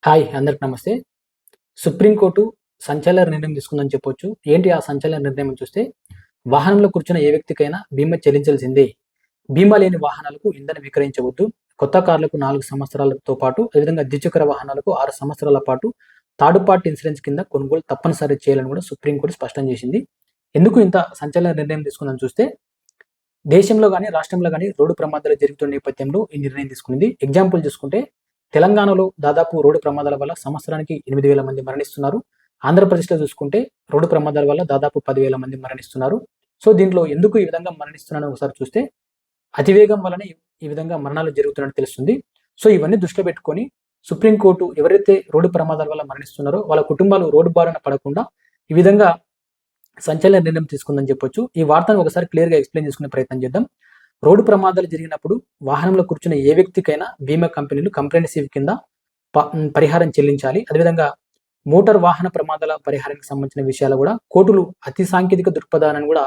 Hi! అందరికి నమస్తే. Supreme court సంచలన నిర్ణయం తీసుకుందని చెప్పొచ్చు. ఏంటి ఆ సంచలన నిర్ణయం అని చూస్తే, వాహనంలో కూర్చున్న ఏ వ్యక్తికైనా బీమా చెల్లించాల్సిందే. బీమా లేని వాహనాలకు ఇంధనం విక్రయించవద్దు. కొత్త కార్లకు 4 సంవత్సరాలతో పాటు, అదేవిధంగా ద్విచక్ర వాహనాలకు 6 సంవత్సరాల పాటు థర్డ్ పార్టీ ఇన్సూరెన్స్ కింద కొనుగోలు తప్పనిసరి చేయాలని కూడా సుప్రీంకోర్టు స్పష్టం చేసింది. ఎందుకు ఇంత సంచలన నిర్ణయం తీసుకుందని చూస్తే, దేశంలో గాని, రాష్ట్రంలో గాని రోడ్డు ప్రమాదాలు జరుగుతున్న నేపథ్యంలో ఈ నిర్ణయం తీసుకుంది. ఎగ్జాంపుల్ చూసుకుంటే తెలంగాణలో దాదాపు రోడ్డు ప్రమాదాల వల్ల సంవత్సరానికి 8,000 మంది మరణిస్తున్నారు. ఆంధ్రప్రదేశ్‌లో చూసుకుంటే రోడ్డు ప్రమాదాల వల్ల దాదాపు 10,000 మంది మరణిస్తున్నారు. సో, దీంట్లో ఎందుకు ఈ విధంగా మరణిస్తున్నారో ఒకసారి చూస్తే, అతివేగం వలన ఈ విధంగా మరణాలు జరుగుతున్నట్టు తెలుస్తుంది. సో, ఇవన్నీ దృష్టిలో పెట్టుకొని సుప్రీంకోర్టు ఎవరైతే రోడ్డు ప్రమాదాల వల్ల మరణిస్తున్నారో వాళ్ళ కుటుంబాలు రోడ్డు బారిన పడకుండా ఈ విధంగా సంచలన నిర్ణయం తీసుకుందని చెప్పొచ్చు. ఈ వార్తను ఒకసారి క్లియర్‌గా ఎక్స్‌ప్లెయిన్ చేసుకునే ప్రయత్నం చేద్దాం. రోడ్డు ప్రమాదాలు జరిగినప్పుడు వాహనంలో కూర్చున్న ఏ వ్యక్తికైనా బీమా కంపెనీలు కంప్రెహెన్సివ్ కింద పరిహారం చెల్లించాలి. అదేవిధంగా మోటార్ వాహన ప్రమాదాల పరిహారానికి సంబంధించిన విషయాలు కూడా కోర్టులు అతి సాంకేతిక దృక్పథాన్ని కూడా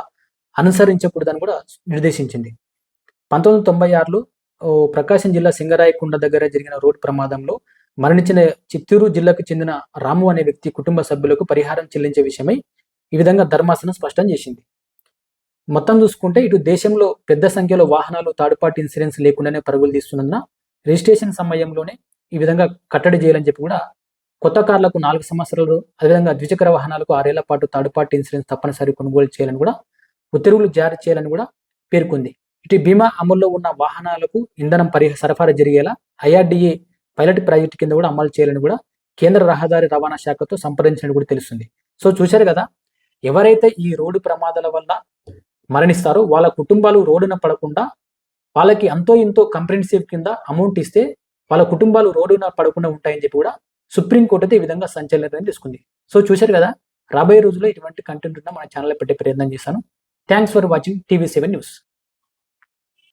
అనుసరించకూడదని కూడా నిర్దేశించింది. 1996లో ప్రకాశం జిల్లా సింగరాయకొండ దగ్గర జరిగిన రోడ్డు ప్రమాదంలో మరణించిన చిత్తూరు జిల్లాకు చెందిన రాము అనే వ్యక్తి కుటుంబ సభ్యులకు పరిహారం చెల్లించే విషయమై ఈ విధంగా ధర్మాసనం స్పష్టం చేసింది. మొత్తం చూసుకుంటే ఇటు దేశంలో పెద్ద సంఖ్యలో వాహనాలు థర్డ్ పార్టీ ఇన్సూరెన్స్ లేకుండానే పరుగులు తీస్తున్నందున రిజిస్ట్రేషన్ సమయంలోనే ఈ విధంగా కట్టడి చేయాలని చెప్పి కూడా కొత్త కార్లకు 4 సంవత్సరాలు, అదేవిధంగా ద్విచక్ర వాహనాలకు 6 ఏళ్ల పాటు థర్డ్ పార్టీ ఇన్సూరెన్స్ తప్పనిసరి కొనుగోలు చేయాలని కూడా ఉత్తర్వులు జారీ చేయాలని కూడా పేర్కొంది. ఇటు బీమా అమల్లో ఉన్న వాహనాలకు ఇంధనం సరఫరా జరిగేలా ఐఆర్డీఏ పైలట్ ప్రాజెక్టు కింద కూడా అమలు చేయాలని కూడా కేంద్ర రహదారి రవాణా శాఖతో సంప్రదించినట్టు కూడా తెలుస్తుంది. సో, చూశారు కదా, ఎవరైతే ఈ రోడ్డు ప్రమాదాల వల్ల మరణిస్తారో వాళ్ళ కుటుంబాలు రోడ్డున పడకుండా వాళ్ళకి అంతో ఇంతో కంప్రెహెన్సివ్ కింద అమౌంట్ ఇస్తే వాళ్ళ కుటుంబాలు రోడ్డున పడకుండా ఉంటాయని చెప్పి కూడా సుప్రీంకోర్టు అయితే ఈ విధంగా సంచలన నిర్ణయం తీసుకుంది. సో, చూశారు కదా, రాబోయే రోజుల్లో ఇటువంటి కంటెంట్ ఉన్న మన ఛానల్లో పెట్టే ప్రయత్నం చేశాను. థ్యాంక్స్ ఫర్ వాచింగ్ టీవీ7 న్యూస్.